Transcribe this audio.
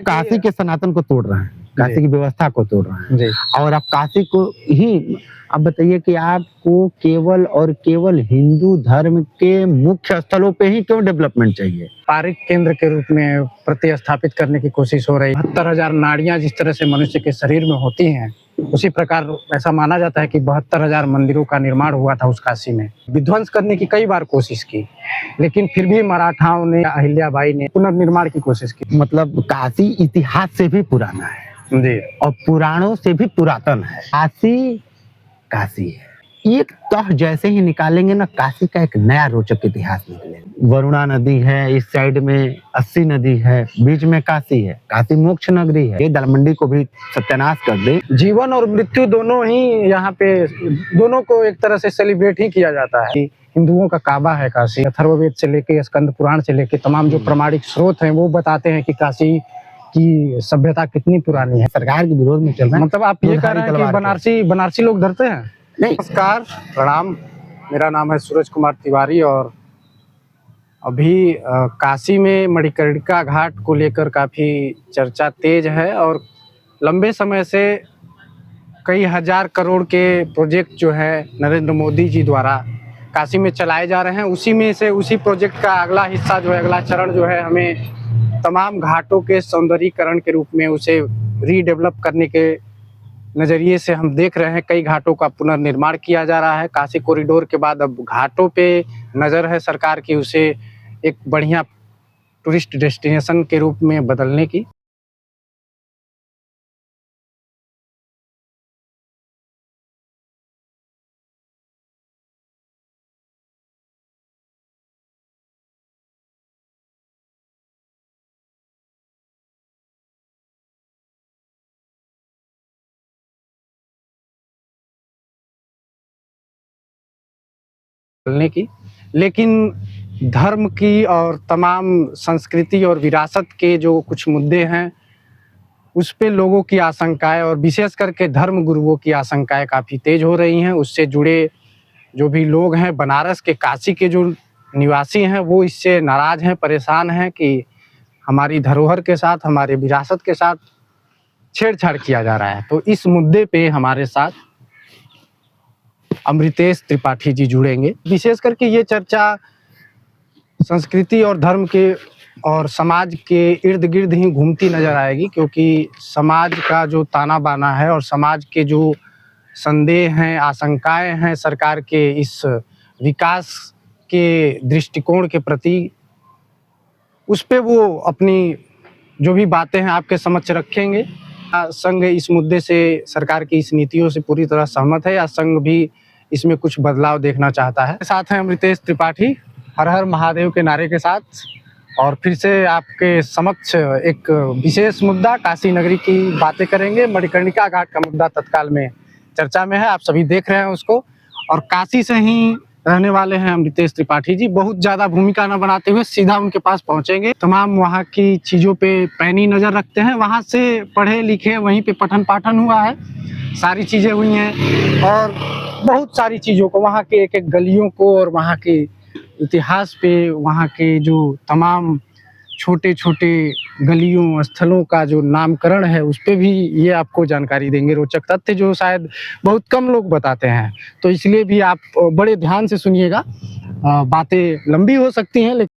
काशी के सनातन को तोड़ रहे हैं, काशी की व्यवस्था को तोड़ रहे हैं जी। और आप काशी को ही आप बताइए कि आपको केवल और केवल हिंदू धर्म के मुख्य स्थलों पे ही क्यों डेवलपमेंट चाहिए? व्यापारिक केंद्र के रूप में प्रतिस्थापित करने की कोशिश हो रही है। 72,000 नाड़ियां जिस तरह से मनुष्य के शरीर में होती हैं, उसी प्रकार ऐसा माना जाता है कि 72,000 मंदिरों का निर्माण हुआ था उस काशी में। विध्वंस करने की कई बार कोशिश की, लेकिन फिर भी मराठाओं ने, अहिल्याबाई ने पुनर्निर्माण की कोशिश की। मतलब काशी इतिहास से भी पुराना है जी। और पुराणों से भी पुरातन है। काशी काशी है। एक तह जैसे ही निकालेंगे ना, काशी का एक नया रोचक इतिहास निकलेगा। वरुणा नदी है, इस साइड में अस्सी नदी है, बीच में काशी है। काशी मोक्ष नगरी है। ये दलमंडी को भी सत्यानाश कर दे। जीवन और मृत्यु दोनों ही यहाँ पे, दोनों को एक तरह से सेलिब्रेट ही किया जाता है। हिंदुओं का काबा है काशी। अथर्ववेद से लेके स्कंद पुराण से लेके तमाम जो प्रमाणिक स्रोत हैं वो बताते हैं कि काशी की सभ्यता कितनी पुरानी है। सरकार के विरोध में चल रहा है। मतलब आप ये कह रहे हैं कि बनारसी लोग डरते हैं? नहीं। नमस्कार, प्रणाम। मेरा नाम है सूरज कुमार तिवारी और अभी काशी में मणिकर्णिका घाट को लेकर काफ़ी चर्चा तेज है और लंबे समय से कई हजार करोड़ के प्रोजेक्ट जो है नरेंद्र मोदी जी द्वारा काशी में चलाए जा रहे हैं। उसी में से उसी प्रोजेक्ट का अगला हिस्सा जो है, अगला चरण जो है, हमें तमाम घाटों के सौंदर्यीकरण के रूप में उसे रीडेवलप करने के नज़रिए से हम देख रहे हैं। कई घाटों का पुनर्निर्माण किया जा रहा है। काशी कॉरिडोर के बाद अब घाटों पे नज़र है सरकार की, उसे एक बढ़िया टूरिस्ट डेस्टिनेशन के रूप में बदलने की। लेकिन धर्म की और तमाम संस्कृति और विरासत के जो कुछ मुद्दे हैं, उस पे लोगों की आशंकाएं और विशेष करके धर्म गुरुओं की आशंकाएं काफ़ी तेज हो रही हैं। उससे जुड़े जो भी लोग हैं, बनारस के, काशी के जो निवासी हैं, वो इससे नाराज़ हैं, परेशान हैं कि हमारी धरोहर के साथ, हमारे विरासत के साथ छेड़छाड़ किया जा रहा है। तो इस मुद्दे पे हमारे साथ अमृतेश त्रिपाठी जी जुड़ेंगे। विशेष करके ये चर्चा संस्कृति और धर्म के और समाज के इर्द गिर्द ही घूमती नजर आएगी, क्योंकि समाज का जो ताना बाना है और समाज के जो संदेह हैं, आशंकाएं हैं सरकार के इस विकास के दृष्टिकोण के प्रति, उस पे वो अपनी जो भी बातें हैं आपके समक्ष रखेंगे। संघ इस मुद्दे से, सरकार की इस नीतियों से पूरी तरह सहमत है या संघ भी इसमें कुछ बदलाव देखना चाहता है। साथ हैं अमृतेश त्रिपाठी, हर हर महादेव के नारे के साथ, और फिर से आपके समक्ष एक विशेष मुद्दा काशी नगरी की बातें करेंगे। मणिकर्णिका घाट का मुद्दा तत्काल में चर्चा में है, आप सभी देख रहे हैं उसको, और काशी से ही रहने वाले हैं अमृतेश त्रिपाठी जी। बहुत ज़्यादा भूमिका न बनाते हुए सीधा उनके पास पहुंचेंगे। तमाम वहाँ की चीज़ों पे पैनी नज़र रखते हैं। वहाँ से पढ़े लिखे, वहीं पे पठन पाठन हुआ है, सारी चीज़ें हुई हैं और बहुत सारी चीज़ों को, वहाँ के एक एक गलियों को और वहाँ के इतिहास पे, वहाँ के जो तमाम छोटे छोटे गलियों, स्थलों का जो नामकरण है, उस पे भी ये आपको जानकारी देंगे, रोचक तथ्य जो शायद बहुत कम लोग बताते हैं। तो इसलिए भी आप बड़े ध्यान से सुनिएगा। बातें लंबी हो सकती हैं, लेकिन